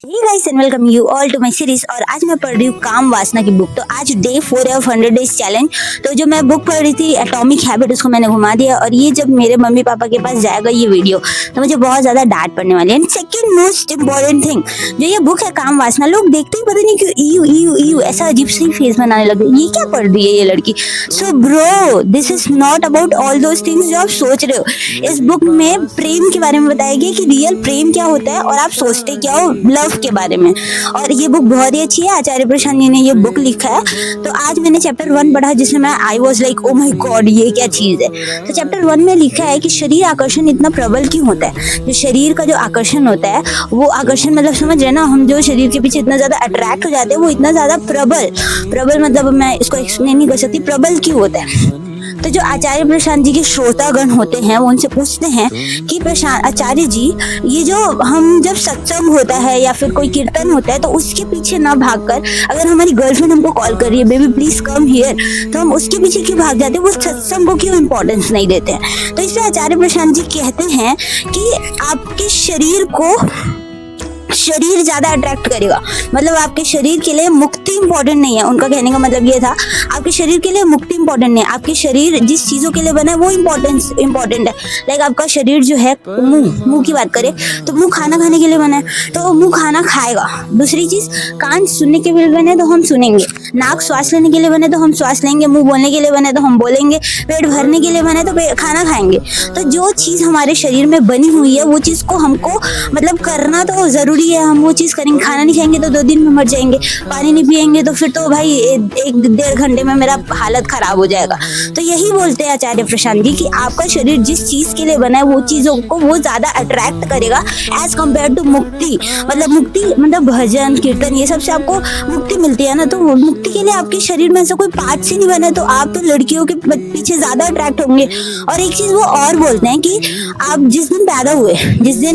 Hey guys and welcome you all to my series. और आज मैं पढ़ रही हूँ काम वासना की बुक। तो आज डे 4 है ऑफ 100 डेज चैलेंज। तो जो मैं बुक पढ़ रही थी एटॉमिक हैबिट, उसको मैंने घुमा दिया। और ये जब मेरे मम्मी पापा के पास जाएगा ये वीडियो, तो मुझे बहुत ज्यादा डांट पड़ने वाली है। And second most important thing, जो ये बुक है काम वासना, लोग देखते ही पता नहीं क्यों ईयू ईयू ईयू ऐसा अजीब सी फेस बनाने लगे, ये क्या पढ़ रही है ये लड़की। So bro, this is not about all those things जो आप सोच रहे हो। इस बुक में प्रेम के बारे में बताया गया कि रियल प्रेम क्या होता है और आप सोचते क्या हो लव के बारे में। और ये बुक बहुत ही अच्छी है, आचार्य प्रशांत जी ने ये बुक लिखा है। तो आज मैंने चैप्टर 1 पढ़ा, जिसमें मैं I was like oh my God ये क्या चीज है। तो चैप्टर 1 में लिखा है कि शरीर आकर्षण इतना प्रबल क्यों होता है। जो शरीर का जो आकर्षण होता है, वो आकर्षण मतलब समझ रहे ना, हम जो शरीर के पीछे इतना ज्यादा अट्रैक्ट हो जाते हैं, वो इतना ज्यादा प्रबल मतलब मैं इसको एक्सप्लेन नहीं कर सकती, प्रबल क्यों होता है। तो जो आचार्य प्रशांत जी के श्रोतागण होते हैं, वो उनसे पूछते हैं कि प्रशांत आचार्य जी, ये जो हम जब सत्संग होता है या फिर कोई कीर्तन होता है, तो उसके पीछे ना भागकर, अगर हमारी गर्लफ्रेंड हमको कॉल कर रही है, बेबी प्लीज कम हियर, तो हम उसके पीछे क्यों भाग जाते हैं, वो सत्संग को क्यों इंपॉर्टेंस नहीं देते हैं। तो इसमें आचार्य प्रशांत जी कहते हैं कि आपके शरीर ज्यादा अट्रैक्ट करेगा, मतलब आपके शरीर के लिए मुक्ति इंपॉर्टेंट नहीं है। उनका कहने का मतलब ये था, आपके शरीर के लिए मुक्ति इंपॉर्टेंट नहीं है, आपके शरीर जिस चीजों के लिए बना है वो इंपॉर्टेंट है। लाइक आपका शरीर जो है, मुंह की बात करें तो मुंह खाना खाने के लिए बना है, तो मुंह खाना खाएगा। दूसरी चीज, कान सुनने के लिए बने तो हम सुनेंगे, नाक श्वास लेने के लिए बने तो हम श्वास लेंगे, मुंह बोलने के लिए बने तो हम बोलेंगे, पेट भरने के लिए बने तो खाना खाएंगे। तो जो चीज हमारे शरीर में बनी हुई है, वो चीज को हमको मतलब करना तो जरूरी है, हम वो चीज करेंगे। खाना नहीं खाएंगे तो 2 दिन में मर जाएंगे, पानी नहीं पिएंगे तो फिर तो भाई 1-1.5 घंटे में मेरा हालत खराब हो जाएगा। तो यही बोलते हैं आचार्य प्रशांत जी कि आपका शरीर जिस चीज के लिए बना है, वो चीजों को वो ज्यादा अट्रैक्ट करेगा एज कम्पेयर टू मुक्ति। मतलब भजन कीर्तन ये सब से आपको मुक्ति मिलती है ना, तो मुक्ति के लिए आपके शरीर में ऐसा कोई पार्ट ही नहीं बना है, तो आप तो लड़कियों के पीछे ज्यादा अट्रैक्ट होंगे। और एक चीज वो और बोलते हैं कि आप जिस दिन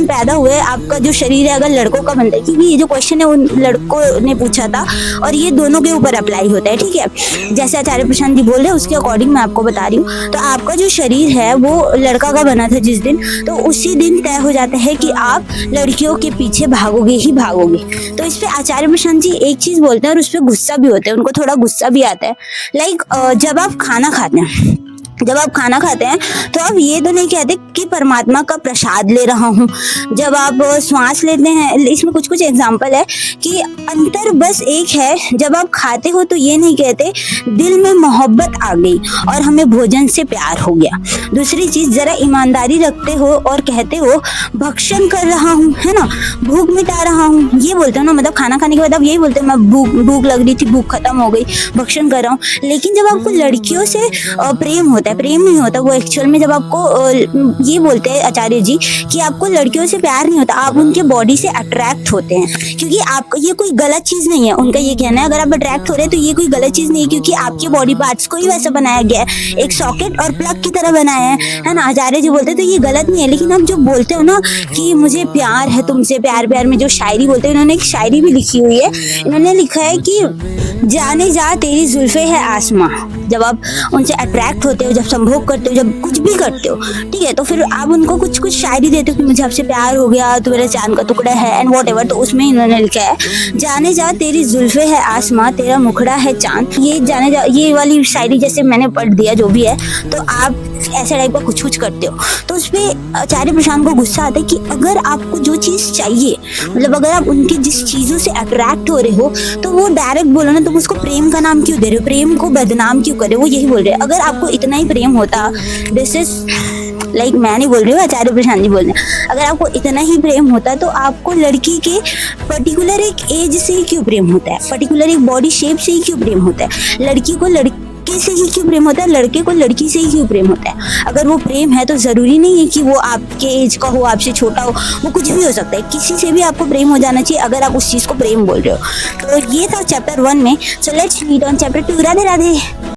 पैदा हुए आपका जो शरीर है, अगर लड़कों का बनता है, क्योंकि ये जो क्वेश्चन है उन लड़कों ने पूछा था और ये दोनों के ऊपर अप्लाई होता है, ठीक है। जैसे आचार्य प्रशांत जी बोल रहे हैं उसके अकॉर्डिंग मैं आपको बता रही हूँ। तो आपका जो शरीर है वो लड़का का बना था जिस दिन, तो उसी दिन तय हो जाता है कि आप लड़कियों के पीछे भागोगे ही भागोगे। तो इस पे आचार्य प्रशांत जी एक चीज बोलते हैं और उस पर गुस्सा भी होता है, उनको थोड़ा गुस्सा भी आता है। लाइक जब आप खाना खाते हैं तो आप ये तो नहीं कहते कि परमात्मा का प्रसाद ले रहा हूँ। जब आप श्वास लेते हैं, इसमें कुछ एग्जाम्पल है कि अंतर बस एक है, जब आप खाते हो तो ये नहीं कहते दिल में मोहब्बत आ गई और हमें भोजन से प्यार हो गया। दूसरी चीज, जरा ईमानदारी रखते हो और कहते हो भक्षण कर रहा हूँ, है ना, भूख मिटा रहा हूँ, ये बोलते हो ना। मतलब खाना खाने के बाद आप यही बोलते हो मैं भूख लग रही थी, भूख खत्म हो गई, भक्षण कर रहा हूँ। लेकिन जब आपको लड़कियों से प्रेम होता है, प्रेम नहीं होता वो एक्चुअल में, जब आपको ये बोलते हैं आचार्य जी कि आपको लड़कियों से प्यार नहीं होता, आप उनके बॉडी से अट्रैक्ट होते हैं, क्योंकि आपको ये कोई गलत चीज नहीं है। उनका ये कहना है अगर आप अट्रैक्ट हो रहे हैं तो ये कोई गलत चीज नहीं है, क्योंकि आपके बॉडी पार्ट्स को ही वैसा बनाया गया है, एक सॉकेट और प्लग की तरह बनाया है ना। आचार्य जी बोलते हैं तो ये गलत नहीं है। लेकिन आप जो बोलते हो ना कि मुझे प्यार है तुमसे, प्यार में जो शायरी बोलते हैं, इन्होंने एक शायरी भी लिखी हुई है। इन्होंने लिखा है कि जाने जा तेरी जुल्फे है आसमां। जब आप उनसे अट्रैक्ट होते हो, जब संभोग करते हो, जब कुछ भी करते हो, ठीक है, तो फिर आप उनको कुछ शायरी देते हो कि मुझे आपसे प्यार हो गया, तो मेरा चांद का टुकड़ा है एंड व्हाटएवर। तो उसमें इन्होंने लिखा है जाने जा तेरी जुल्फे है आसमां, तेरा मुखड़ा है चांद। ये जाने जा, ये वाली शायरी जैसे मैंने पढ़ दिया जो भी है, तो आप ऐसे टाइप का कुछ करते हो। तो उसमें आचार्य प्रशांत को गुस्सा आता है कि अगर आपको जो चीज चाहिए, मतलब अगर आप उनकी जिस चीजों से अट्रैक्ट हो रहे हो, तो वो डायरेक्ट बोलो ना, तुम उसको प्रेम का नाम क्यों दे रहे हो, प्रेम को बदनाम क्यों कर रहे हो। वो यही बोल रहे हैं, अगर आपको इतना ही प्रेम होता, दिस इज लाइक मैं नहीं बोल रही हूँ, आचार्य प्रशांत जी बोल रहे हैं, अगर आपको इतना ही प्रेम होता तो आपको लड़की के पर्टिकुलर एक एज से ही क्यों प्रेम होता है, पर्टिकुलर एक बॉडी शेप से ही क्यों प्रेम होता है, लड़की को लड़के से ही क्यों प्रेम होता है, लड़के को लड़की से ही क्यों प्रेम होता है। अगर वो प्रेम है तो जरूरी नहीं है कि वो आपके एज का हो, आपसे छोटा हो, वो कुछ भी हो सकता है, किसी से भी आपको प्रेम हो जाना चाहिए अगर आप उस चीज को प्रेम बोल रहे हो। तो ये था चैप्टर 1 में। So let's meet on chapter 2। Radhe Radhe.